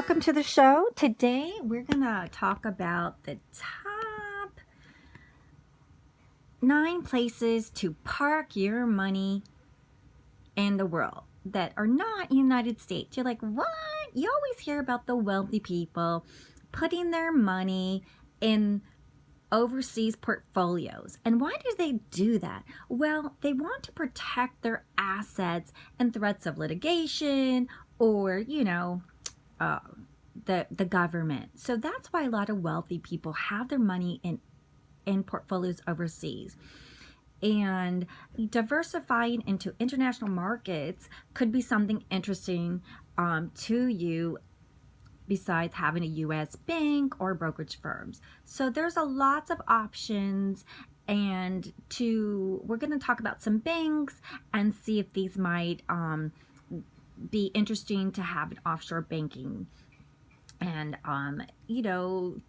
welcome to the show. Today we're gonna talk about the top 9 places to park your money in the world that are not United States. You're like, what? You always hear about the wealthy people putting their money in overseas portfolios. And why do they do that? Well, they want to protect their assets and threats of litigation or, the government. So that's why a lot of wealthy people have their money in portfolios overseas. And diversifying into international markets could be something interesting to you besides having a U.S. bank or brokerage firms. So there's a lots of options, and we're going to talk about some banks and see if these might be interesting to have an offshore banking. And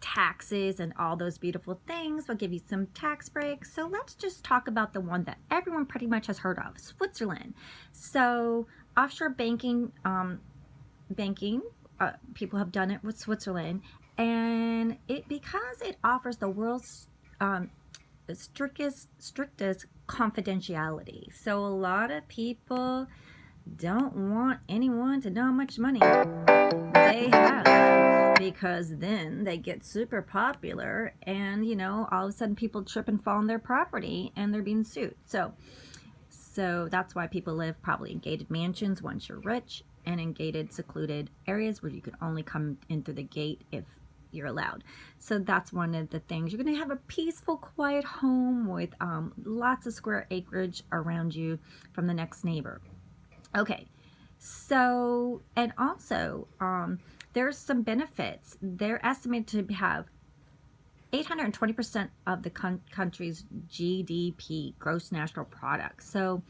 taxes and all those beautiful things will give you some tax breaks. So let's just talk about the one that everyone pretty much has heard of, Switzerland. So offshore banking, people have done it with Switzerland, and because it offers the world's strictest confidentiality. So a lot of people don't want anyone to know how much money they have, because then they get super popular and all of a sudden people trip and fall on their property and they're being sued. So that's why people live probably in gated mansions once you're rich, and in gated secluded areas where you can only come in through the gate if you're allowed. So that's one of the things. You're going to have a peaceful, quiet home with lots of square acreage around you from the next neighbor. Okay, so, and also, there's some benefits. They're estimated to have 820% of the country's GDP, gross national product. So,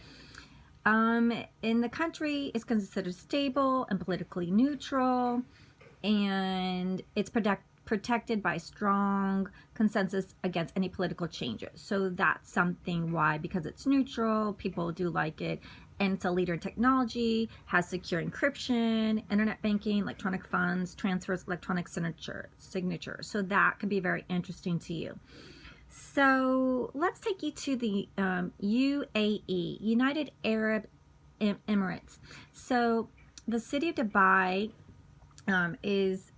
in the country, it's considered stable and politically neutral, and it's protected by strong consensus against any political changes. So that's something why, because it's neutral, people do like it. And it's a leader in technology, has secure encryption, internet banking, electronic funds, transfers, electronic signature. So that could be very interesting to you. So let's take you to the UAE, United Arab Emirates. So the city of Dubai is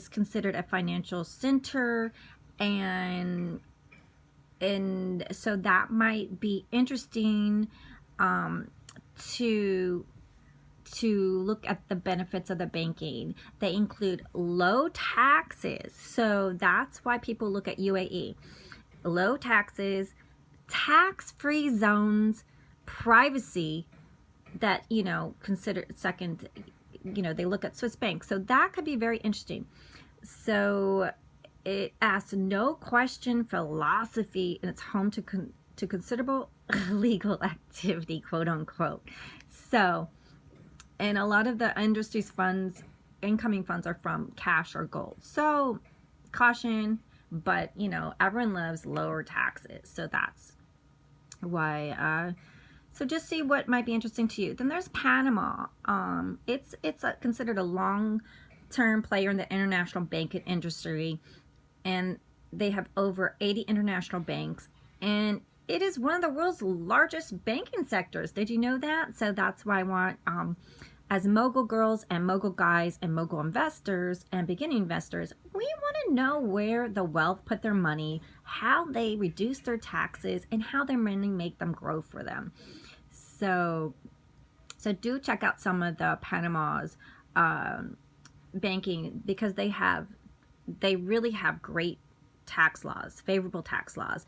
considered a financial center, and so that might be interesting to look at the benefits of the banking. They include low taxes. So that's why people look at UAE. Low taxes, tax-free zones, privacy that, consider second, they look at Swiss banks. So that could be very interesting. So it asks no question philosophy, and it's home to considerable legal activity, quote unquote. So, and a lot of the industry's incoming funds are from cash or gold. So caution, but everyone loves lower taxes. So that's why, so just see what might be interesting to you. Then there's Panama. It's considered a long-term player in the international banking industry, and they have over 80 international banks, and it is one of the world's largest banking sectors. Did you know that? So that's why I want, as mogul girls and mogul guys and mogul investors and beginning investors, we want to know where the wealth put their money, how they reduce their taxes, and how their money make them grow for them. So do check out some of the Panama's banking, because they really have great tax laws, favorable tax laws,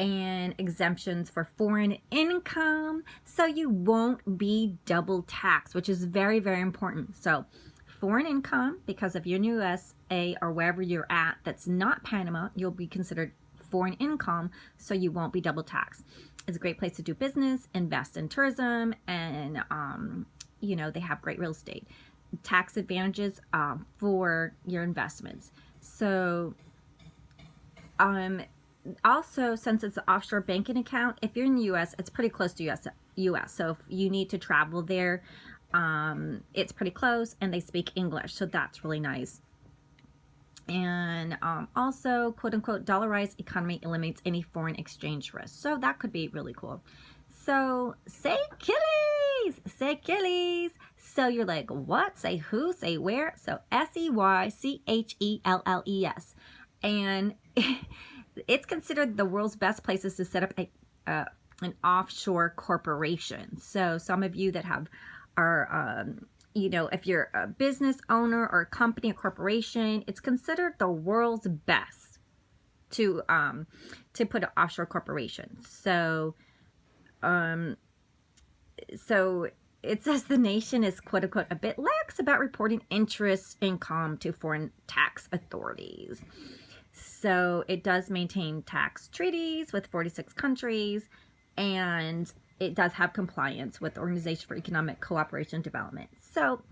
and exemptions for foreign income, so you won't be double taxed, which is very, very important. So foreign income, because if you're in USA or wherever you're at that's not Panama, you'll be considered foreign income, so you won't be double taxed. It's a great place to do business, invest in tourism, and they have great real estate tax advantages for your investments. So also, since it's an offshore banking account, if you're in the U.S., it's pretty close to U.S. So if you need to travel there, It's pretty close, and they speak English, so that's really nice. And also, quote unquote, dollarized economy eliminates any foreign exchange risk. So that could be really cool. So say Achilles, say Achilles. So you're like, what? Say who? Say where? So SEYCHELLES. And it's considered the world's best places to set up an offshore corporation. So some of you that are if you're a business owner or a company, a corporation, it's considered the world's best to put an offshore corporation. So it says the nation is, quote unquote, a bit lax about reporting interest income to foreign tax authorities. So it does maintain tax treaties with 46 countries, and it does have compliance with the Organization for Economic Cooperation and Development. So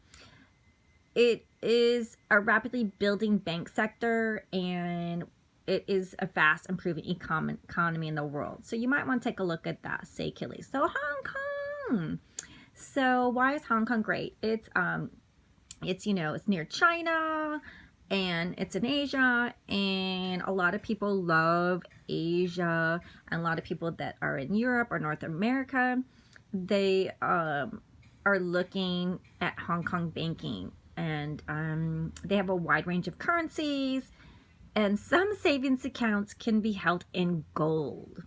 it is a rapidly building bank sector, and it is a fast improving economy in the world. So you might want to take a look at that, say Achilles. So Hong Kong. So why is Hong Kong great? It's near China, and it's in Asia, and a lot of people love Asia, and a lot of people that are in Europe or North America, they are looking at Hong Kong banking, and they have a wide range of currencies, and some savings accounts can be held in gold,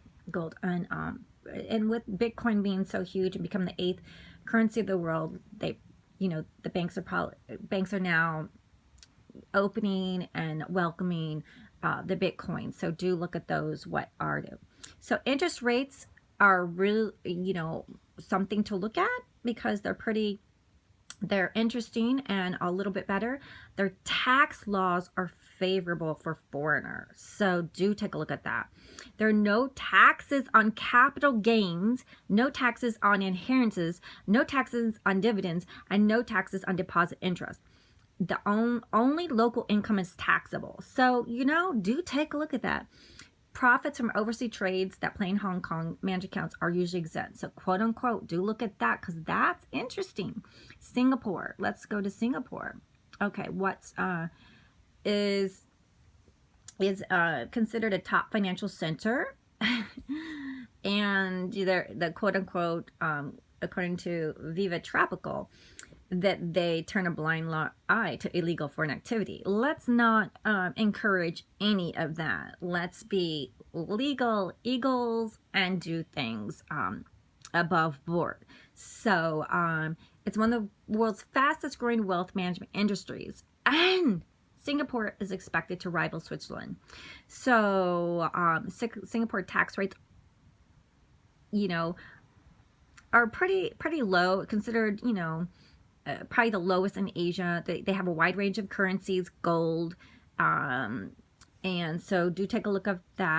and with Bitcoin being so huge and becoming the 8th currency of the world, the banks are now opening and welcoming the Bitcoin. So do look at those. What are they? So interest rates are really, something to look at, because they're interesting and a little bit better. Their tax laws are favorable for foreigners. So do take a look at that. There are no taxes on capital gains, no taxes on inheritances, no taxes on dividends, and no taxes on deposit interest. The only local income is taxable. So, do take a look at that. Profits from overseas trades that play in Hong Kong managed accounts are usually exempt. So, quote unquote, do look at that, because that's interesting. Singapore. Let's go to Singapore. Okay, what's is considered a top financial center, and the quote unquote, according to Viva Tropical, that they turn a blind eye to illegal foreign activity. Let's not encourage any of that. Let's be legal eagles and do things above board. So it's one of the world's fastest growing wealth management industries, and Singapore is expected to rival Switzerland. So Singapore tax rates, are pretty low, considered, probably the lowest in Asia. They have a wide range of currencies, gold, and so do take a look at that.